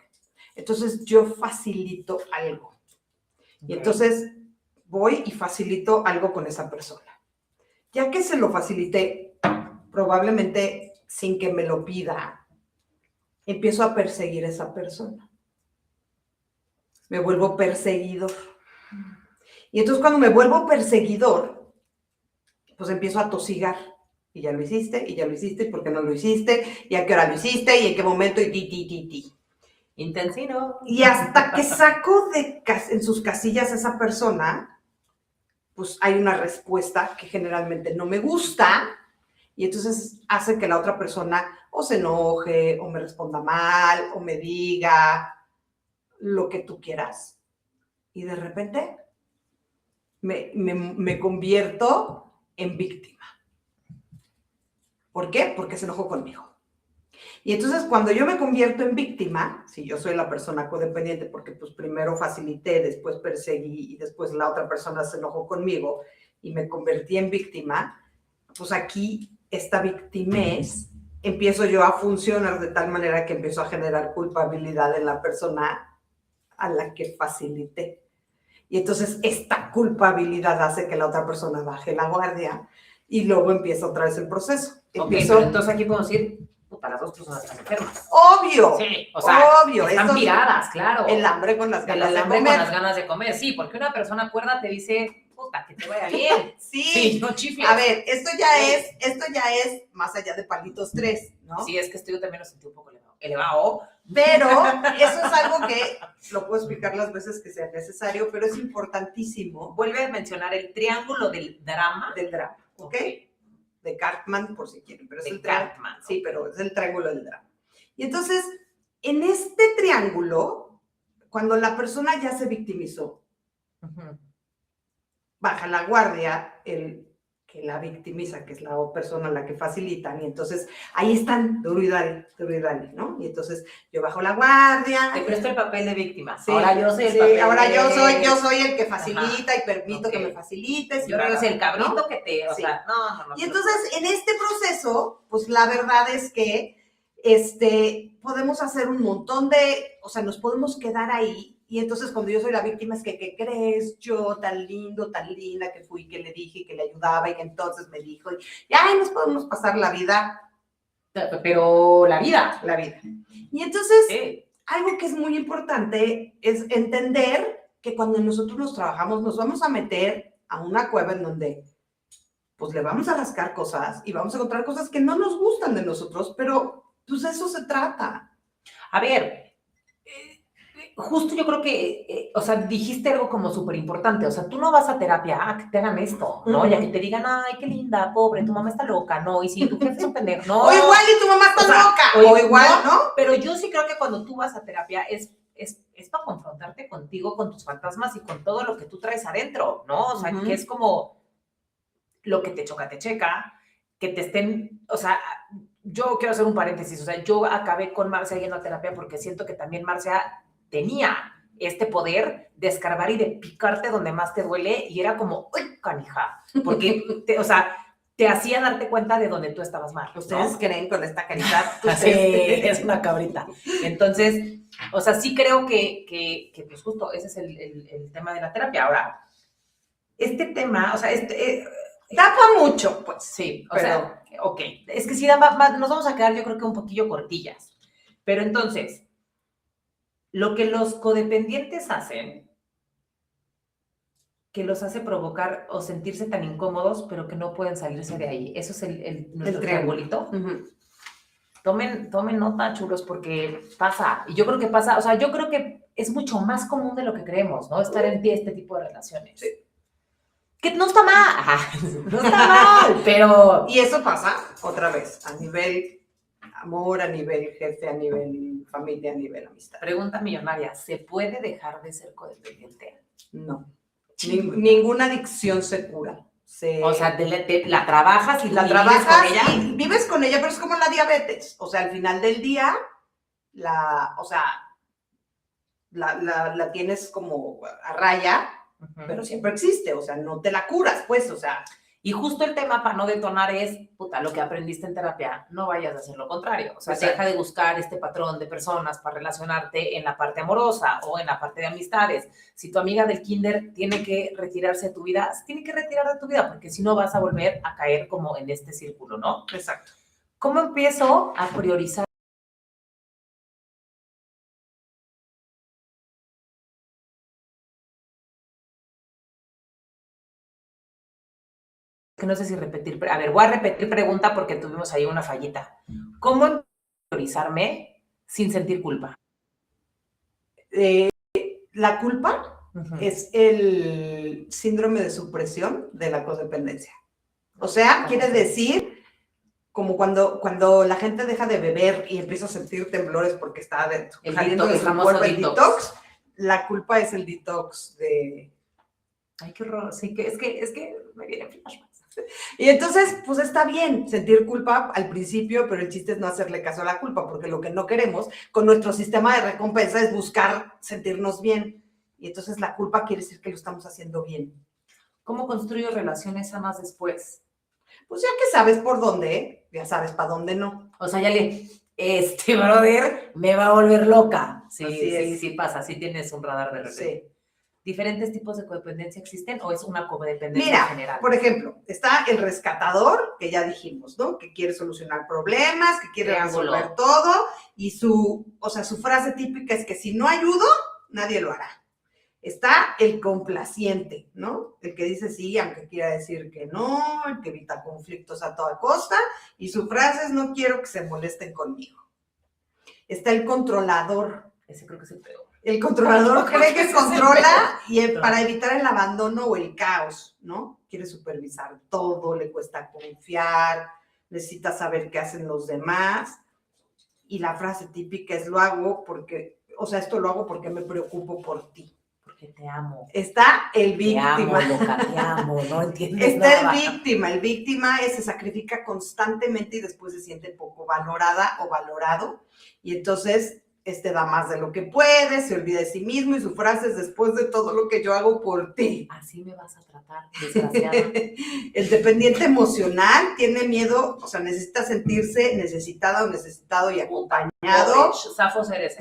Entonces yo facilito algo. Y entonces voy y facilito algo con esa persona. Ya que se lo facilité, probablemente sin que me lo pida, empiezo a perseguir a esa persona. Me vuelvo perseguidor. Y entonces cuando me vuelvo perseguidor, pues empiezo a tosigar. Y ya lo hiciste, y ¿por qué no lo hiciste? ¿Y a qué hora lo hiciste? ¿Y en qué momento? Y ti. Intensino. Y hasta que saco en sus casillas a esa persona, pues hay una respuesta que generalmente no me gusta, y entonces hace que la otra persona o se enoje, o me responda mal, o me diga lo que tú quieras. Y de repente me convierto en víctima. ¿Por qué? Porque se enojó conmigo. Y entonces cuando yo me convierto en víctima, si yo soy la persona codependiente, porque pues primero facilité, después perseguí y después la otra persona se enojó conmigo y me convertí en víctima, pues aquí esta victimez empiezo yo a funcionar de tal manera que empiezo a generar culpabilidad en la persona a la que facilité. Y entonces esta culpabilidad hace que la otra persona baje la guardia y luego empieza otra vez el proceso. Pero entonces aquí podemos decir, puta, las dos personas están enfermas. Obvio. Sí, o sea, obvio. Están tiradas, claro. El hambre con las ganas de comer. El hambre con las ganas de comer, sí, porque una persona cuerda te dice, puta, que te vaya bien. Sí, no chifles. A ver, esto ya es más allá de palitos 3, ¿no? Sí, es que yo también lo sentí un poco elevado. Pero eso es algo que lo puedo explicar las veces que sea necesario, pero es importantísimo. Vuelve a mencionar el triángulo del drama. Del drama, ¿ok? De Cartman, por si quieren, pero es el Cartman, ¿no? Sí, pero es el triángulo del drama. Y entonces, en este triángulo, cuando la persona ya se victimizó, baja la guardia, el que la victimiza, que es la persona a la que facilitan, y entonces ahí están duro y dale, ¿no? Y entonces yo bajo la guardia. Te presto el papel de víctima. Sí, ahora yo soy el papel ahora yo soy el que facilita y permito que me facilites. Yo creo que es el cabrito, ¿no? Que te, o sí. sea, no. Y entonces, en este proceso, pues la verdad es que podemos hacer un montón o sea, nos podemos quedar ahí. Y entonces cuando yo soy la víctima es que, ¿qué crees? Yo tan lindo, tan linda que fui, que le dije, que le ayudaba y que entonces me dijo, y ay, nos podemos pasar la vida. Pero la vida. Y entonces, algo que es muy importante es entender que cuando nosotros nos trabajamos, nos vamos a meter a una cueva en donde pues le vamos a rascar cosas y vamos a encontrar cosas que no nos gustan de nosotros, pero pues de eso se trata. A ver, justo yo creo que, o sea, dijiste algo como súper importante, o sea, tú no vas a terapia a que te hagan esto, ¿no? Ya que te digan, ay, qué linda, pobre, tu mamá está loca, ¿no? Y si tu jefe es un pendejo, no. O igual y tu mamá está loca, o igual, ¿no? Pero yo sí creo que cuando tú vas a terapia es para confrontarte contigo, con tus fantasmas y con todo lo que tú traes adentro, ¿no? O sea, que es como lo que te choca, te checa, que te estén, o sea, yo quiero hacer un paréntesis, o sea, yo acabé con Marcia yendo a terapia porque siento que también Marcia tenía este poder de escarbar y de picarte donde más te duele y era como, ¡uy, canija! Porque, o sea, te hacía darte cuenta de donde tú estabas mal, ¿no? Ustedes creen con esta carita. Sí, es una cabrita. Entonces, o sea, sí creo que pues justo ese es el tema de la terapia. Ahora, este tema, o sea, Tapa mucho, pues. sí, o pero, sea, ok, es que sí, nos vamos a quedar yo creo que un poquillo cortillas. Pero entonces, lo que los codependientes hacen, que los hace provocar o sentirse tan incómodos, pero que no pueden salirse de ahí. Eso es nuestro triangulito. Tomen nota, chulos, porque pasa. Y yo creo que pasa, o sea, yo creo que es mucho más común de lo que creemos, ¿no? Estar en este tipo de relaciones. Sí. Que no está mal, no está mal, pero... Y eso pasa, otra vez, a nivel amor, a nivel jefe, a nivel familia, a nivel amistad. Pregunta millonaria, ¿se puede dejar de ser codependiente? No. Ninguna adicción se cura. O sea, la trabajas y la trabajas trabajas con ella. y vives con ella, pero es como la diabetes. O sea, al final del día, la tienes como a raya, pero siempre existe. O sea, no te la curas, pues, o sea. Y justo el tema para no detonar es, puta, lo que aprendiste en terapia, no vayas a hacer lo contrario. O sea, Exacto. deja de buscar este patrón de personas para relacionarte en la parte amorosa o en la parte de amistades. Si tu amiga del kinder tiene que retirarse de tu vida, se tiene que retirar de tu vida, porque si no vas a volver a caer como en este círculo, ¿no? Exacto. ¿Cómo empiezo a priorizar? Que no sé si repetir, a ver, voy a repetir pregunta porque tuvimos ahí una fallita. ¿Cómo priorizarme sin sentir culpa? La culpa es el síndrome de supresión de la codependencia. O sea, quiere decir, como cuando la gente deja de beber y empieza a sentir temblores porque está saliendo de su cuerpo el detox, la culpa es el detox de... Ay, qué horror, sí, que es que me vienen flashbacks. Y entonces, pues está bien sentir culpa al principio, pero el chiste es no hacerle caso a la culpa, porque lo que no queremos con nuestro sistema de recompensa es buscar sentirnos bien. Y entonces la culpa quiere decir que lo estamos haciendo bien. ¿Cómo construyo relaciones sanas después? Pues ya que sabes por dónde, ya sabes para dónde no. O sea, ya este brother me va a volver loca. Sí, Así sí pasa, sí tienes un radar de repente. Sí. ¿Diferentes tipos de codependencia existen o es una codependencia general? Por ejemplo, está el rescatador, que ya dijimos, ¿no? Que quiere solucionar problemas, que quiere resolver todo, y su frase típica es que si no ayudo, nadie lo hará. Está el complaciente, ¿no? El que dice sí, aunque quiera decir que no, el que evita conflictos a toda costa, y su frase es no quiero que se molesten conmigo. Está el controlador. Ese creo que es el peor. El controlador cree que controla y para evitar el abandono o el caos, ¿no? Quiere supervisar todo, le cuesta confiar, necesita saber qué hacen los demás. Y la frase típica es lo hago porque, o sea, esto lo hago porque me preocupo por ti. Porque te amo. Está el víctima. Te amo, loca, te amo, no entiendes Está nada. el víctima se sacrifica constantemente y después se siente poco valorada o valorado. Y entonces da más de lo que puede, se olvida de sí mismo y su frase es después de todo lo que yo hago por ti. Así me vas a tratar, desgraciada. El dependiente emocional tiene miedo, o sea, necesita sentirse necesitada o necesitado y acompañado. Zafos eres.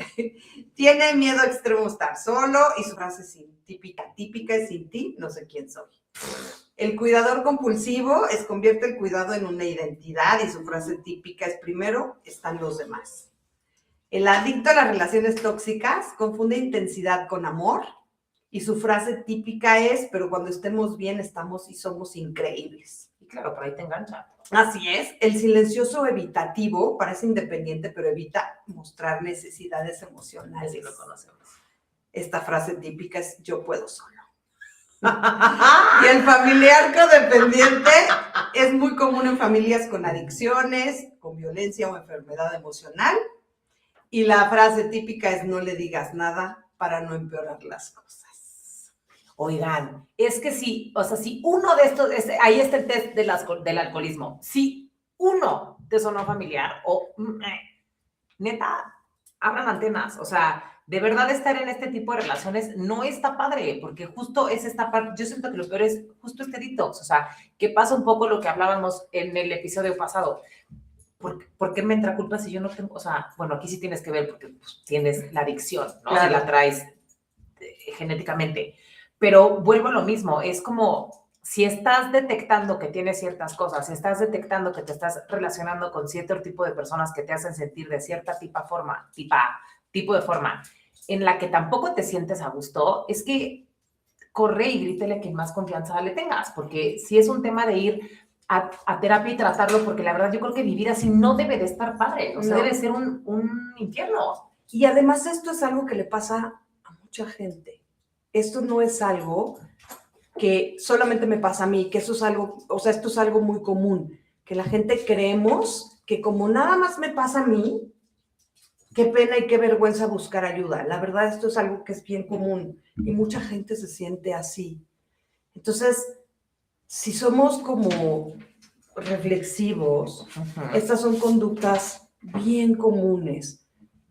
Tiene miedo extremo a estar solo y su frase típica es sin ti, no sé quién soy. El cuidador compulsivo convierte el cuidado en una identidad y su frase típica es primero están los demás. El adicto a las relaciones tóxicas confunde intensidad con amor y su frase típica es, pero cuando estemos bien estamos y somos increíbles. Y claro, por ahí te engancha. Así es. El silencioso evitativo parece independiente, pero evita mostrar necesidades emocionales. Así lo conocemos. Esta frase típica es yo puedo solo. Y el familiar codependiente es muy común en familias con adicciones, con violencia o enfermedad emocional. Y la frase típica es no le digas nada para no empeorar las cosas. Oigan, es que sí, o sea, si uno de estos, ahí está el test del alcoholismo. Si uno te sonó familiar o neta, abran antenas. O sea, de verdad estar en este tipo de relaciones no está padre, porque justo es esta parte, yo siento que lo peor es justo este detox, o sea, que pasa un poco lo que hablábamos en el episodio pasado. ¿Por qué me entra culpa si yo no tengo? O sea, bueno, aquí sí tienes que ver porque pues, tienes la adicción, ¿no? Claro. Si la traes genéticamente. Pero vuelvo a lo mismo, es como si estás detectando que tienes ciertas cosas, si estás detectando que te estás relacionando con cierto tipo de personas que te hacen sentir de cierta tipo de forma en la que tampoco te sientes a gusto, es que corre y grítele a quien más confianza le tengas, porque si es un tema de ir a terapia y tratarlo, porque la verdad yo creo que vivir así no debe de estar padre, o sea, No. debe ser un infierno. Y además esto es algo que le pasa a mucha gente. Esto no es algo que solamente me pasa a mí, que eso es algo, o sea, esto es algo muy común, que la gente creemos que como nada más me pasa a mí, qué pena y qué vergüenza buscar ayuda. La verdad, esto es algo que es bien común y mucha gente se siente así. Entonces, si somos como reflexivos, estas son conductas bien comunes.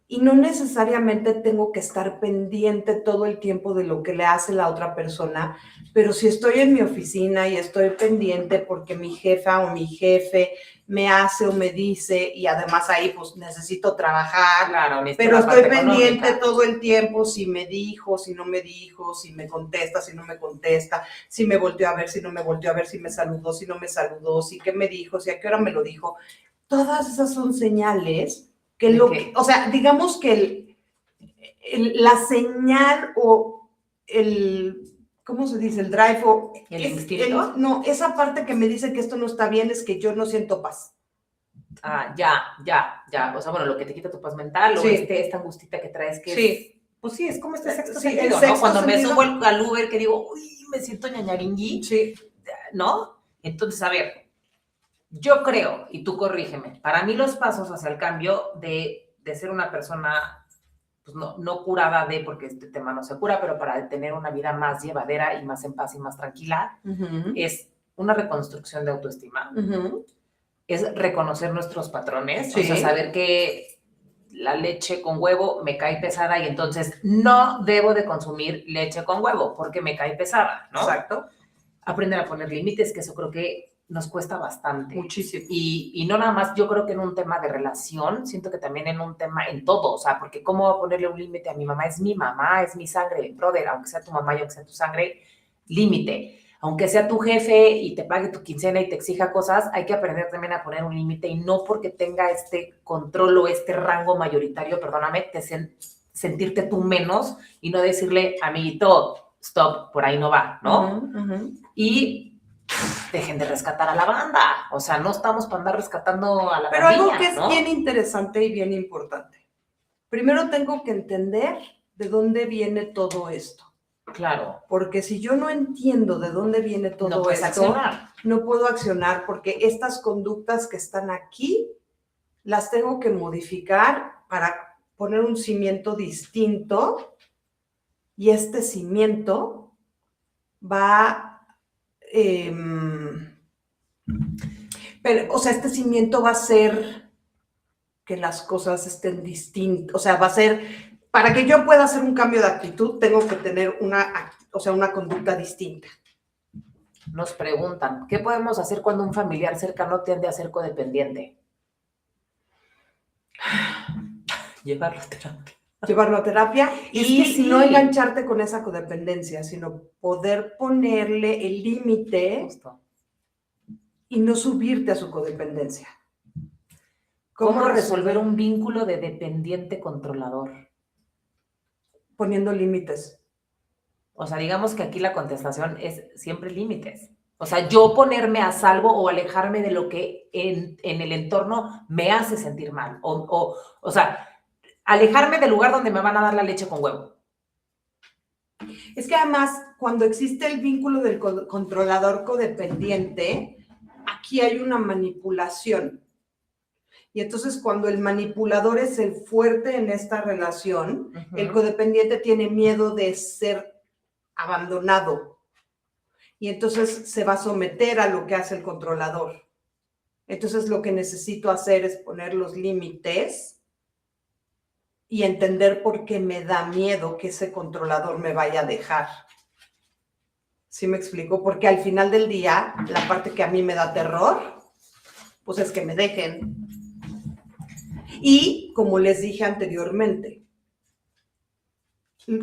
Y no necesariamente tengo que estar pendiente todo el tiempo de lo que le hace la otra persona, pero si estoy en mi oficina y estoy pendiente porque mi jefa o mi jefe me hace o me dice, y además ahí pues necesito trabajar, Claro, pero estoy pendiente todo el tiempo si me dijo, si no me dijo, si me contesta, si no me contesta, si me volteó a ver, si no me volteó a ver, si me saludó, si no me saludó, si qué me dijo, si a qué hora me lo dijo. Todas esas son señales que o sea, digamos que la señal o ¿cómo se dice? El drive o ¿El instinto? no, esa parte que me dice que esto no está bien es que yo no siento paz. Ah, ya. O sea, bueno, lo que te quita tu paz mental Sí. o esta angustita que traes que Sí. Pues sí, es como este sexto Sí, sentido, el ¿no? sexto Cuando me sentido. subo al Uber que digo, uy, me siento ñañaringui, Sí. ¿no? Entonces, a ver, yo creo, y tú corrígeme, para mí los pasos hacia el cambio de ser una persona, pues no curada de, porque este tema no se cura, pero para tener una vida más llevadera y más en paz y más tranquila, es una reconstrucción de autoestima, es reconocer nuestros patrones, Sí. o sea, saber que la leche con huevo me cae pesada y entonces no debo de consumir leche con huevo porque me cae pesada, ¿no? Exacto. Aprender a poner límites, que eso creo que nos cuesta bastante. Muchísimo. Y no nada más, yo creo que en un tema de relación, siento que también en un tema, en todo, o sea, porque ¿cómo voy a ponerle un límite a mi mamá? Es mi sangre, brother, aunque sea tu mamá y aunque sea tu sangre, límite. Aunque sea tu jefe y te pague tu quincena y te exija cosas, hay que aprender también a poner un límite y no porque tenga este control o este rango mayoritario, perdóname, sentirte tú menos y no decirle, amiguito, stop, por ahí no va, ¿no? Y dejen de rescatar a la banda. O sea, no estamos para andar rescatando a la Pero pandilla, algo que es ¿no? bien interesante y bien importante. Primero tengo que entender de dónde viene todo esto. Claro. Porque si yo no entiendo de dónde viene todo esto, accionar. No puedo accionar porque estas conductas que están aquí las tengo que modificar para poner un cimiento distinto y este cimiento va, pero, o sea, este cimiento va a ser que las cosas estén distintas, o sea, va a ser, para que yo pueda hacer un cambio de actitud, tengo que tener una conducta distinta. Nos preguntan, ¿qué podemos hacer cuando un familiar cercano tiende a ser codependiente? Llevarlo a terapia. Llevarlo a terapia y sí. no engancharte con esa codependencia, sino poder ponerle el límite y no subirte a su codependencia. ¿Cómo resolver un vínculo de dependiente controlador? Poniendo límites. O sea, digamos que aquí la contestación es siempre límites. O sea, yo ponerme a salvo o alejarme de lo que en el entorno me hace sentir mal. O sea, alejarme del lugar donde me van a dar la leche con huevo. Es que además, cuando existe el vínculo del controlador codependiente, aquí hay una manipulación. Y entonces cuando el manipulador es el fuerte en esta relación, el codependiente tiene miedo de ser abandonado. Y entonces se va a someter a lo que hace el controlador. Entonces lo que necesito hacer es poner los límites y entender por qué me da miedo que ese controlador me vaya a dejar. ¿Sí me explico? Porque al final del día, la parte que a mí me da terror, pues es que me dejen. Y como les dije anteriormente,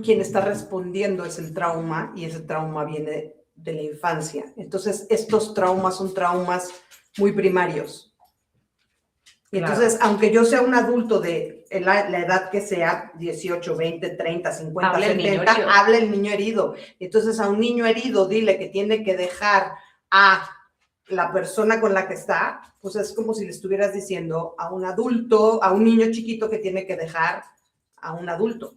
quien está respondiendo es el trauma y ese trauma viene de la infancia. Entonces, estos traumas son traumas muy primarios. Y entonces, aunque yo sea un adulto de la edad que sea, 18, 20, 30, 50, 70, habla el niño herido. Entonces, a un niño herido, dile que tiene que dejar a la persona con la que está, pues es como si le estuvieras diciendo a un adulto, a un niño chiquito que tiene que dejar a un adulto.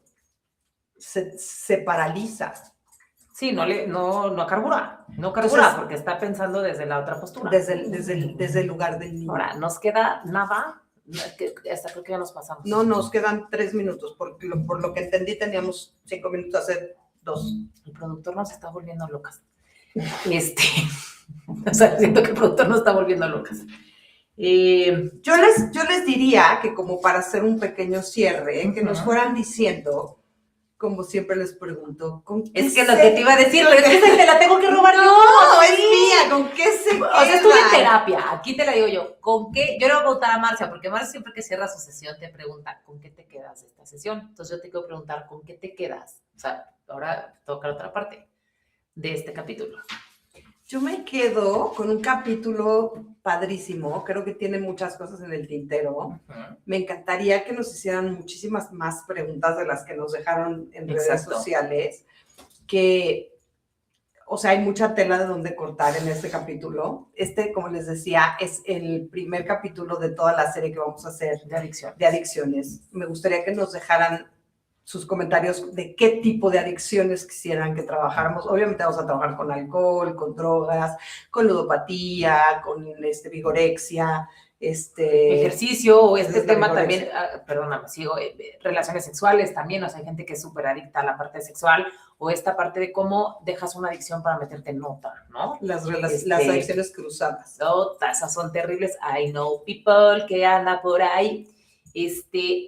Se paraliza. Sí, no carbura, Entonces, porque está pensando desde la otra postura. Desde el lugar del niño. Ahora, ¿nos queda nada? Hasta creo que ya nos pasamos. No, nos quedan 3 minutos, por lo que entendí teníamos 5 minutos, hacer 2. El productor nos está volviendo locas. O sea, siento que el productor nos está volviendo locas. Yo les diría que como para hacer un pequeño cierre, que nos fueran diciendo, como siempre les pregunto, ¿con qué es que lo que te iba a decir, pero es que te la tengo que robar yo. No, es mía, ¿con qué se queda? O sea, estuve en terapia, aquí te la digo yo. ¿Con qué? Yo le voy a preguntar a Marcia, porque Marcia siempre que cierra su sesión te pregunta, ¿con qué te quedas de esta sesión? Entonces yo te quiero preguntar, ¿con qué te quedas? O sea, ahora toca la otra parte de este capítulo. Yo me quedo con un capítulo padrísimo, creo que tiene muchas cosas en el tintero. Me encantaría que nos hicieran muchísimas más preguntas de las que nos dejaron en redes sociales, o sea, hay mucha tela de donde cortar en este capítulo. Como les decía, es el primer capítulo de toda la serie que vamos a hacer de adicciones. Me gustaría que nos dejaran sus comentarios de qué tipo de adicciones quisieran que trabajáramos. Obviamente vamos a trabajar con alcohol, con drogas, con ludopatía, con vigorexia, ejercicio, o tema también, perdóname, relaciones sexuales también, o sea, hay gente que es súper adicta a la parte sexual, o esta parte de cómo dejas una adicción para meterte en otra, ¿no? Las adicciones cruzadas. Esas son terribles. I know people que anda por ahí.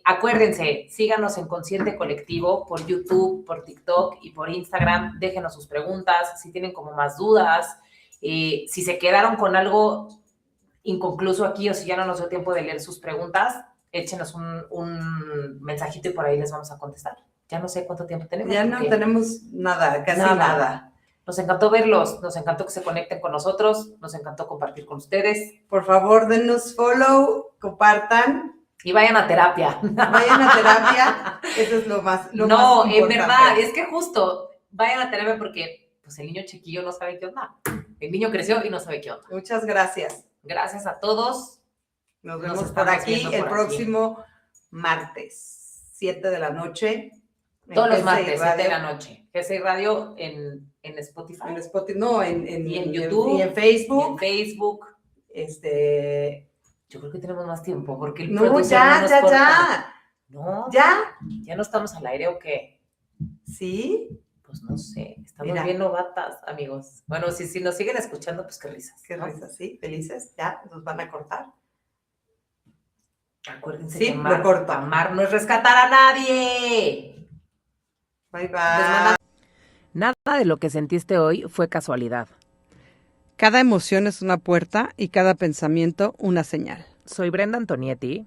Acuérdense, síganos en Consciente Colectivo por YouTube, por TikTok y por Instagram. Déjenos sus preguntas, si tienen como más dudas, si se quedaron con algo inconcluso aquí o si ya no nos dio tiempo de leer sus preguntas, échenos un mensajito y por ahí les vamos a contestar. Ya no sé cuánto tiempo tenemos. Ya no tenemos nada, casi nada. Nos encantó verlos, nos encantó que se conecten con nosotros, nos encantó compartir con ustedes. Por favor, denos follow, compartan. Y vayan a terapia. Vayan a terapia, eso es lo más importante. En verdad, es que justo vayan a terapia porque pues el niño chiquillo no sabe qué onda. El niño creció y no sabe qué onda. Muchas gracias. Gracias a todos. Nos vemos por aquí el próximo martes, 7 de la noche. Todos los martes, 7 de la noche. GSI Radio en Spotify. En Spotify, no, en YouTube. Y en Facebook. Y en Facebook. Yo creo que tenemos más tiempo porque el No, ya. No. ¿Ya? ¿Ya no estamos al aire o qué? ¿Sí? Pues no sé, estamos bien novatas, amigos. Bueno, si nos siguen escuchando, pues qué risas. Qué risas, sí, felices. Ya, nos van a cortar. Acuérdense que amar no es rescatar a nadie. Bye, bye. Nada de lo que sentiste hoy fue casualidad. Cada emoción es una puerta y cada pensamiento una señal. Soy Brenda Antonietti.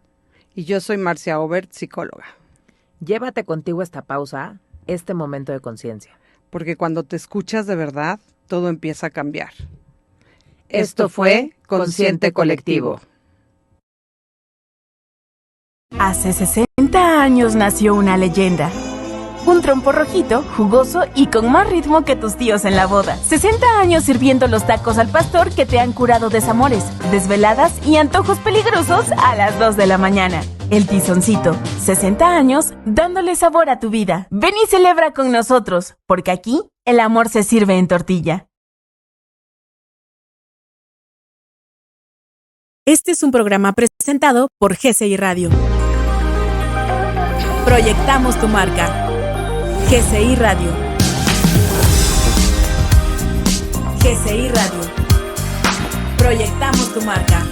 Y yo soy Marcia Obert, psicóloga. Llévate contigo esta pausa, este momento de conciencia. Porque cuando te escuchas de verdad, todo empieza a cambiar. Esto fue Consciente Colectivo. Hace 60 años nació una leyenda. Un trompo rojito, jugoso y con más ritmo que tus tíos en la boda. 60 años sirviendo los tacos al pastor que te han curado desamores, desveladas y antojos peligrosos a las 2 de la mañana. El Tizoncito, 60 años dándole sabor a tu vida. Ven y celebra con nosotros, porque aquí el amor se sirve en tortilla. Este es un programa presentado por GSI Radio. Proyectamos tu marca. GSI Radio. GSI Radio. Proyectamos tu marca.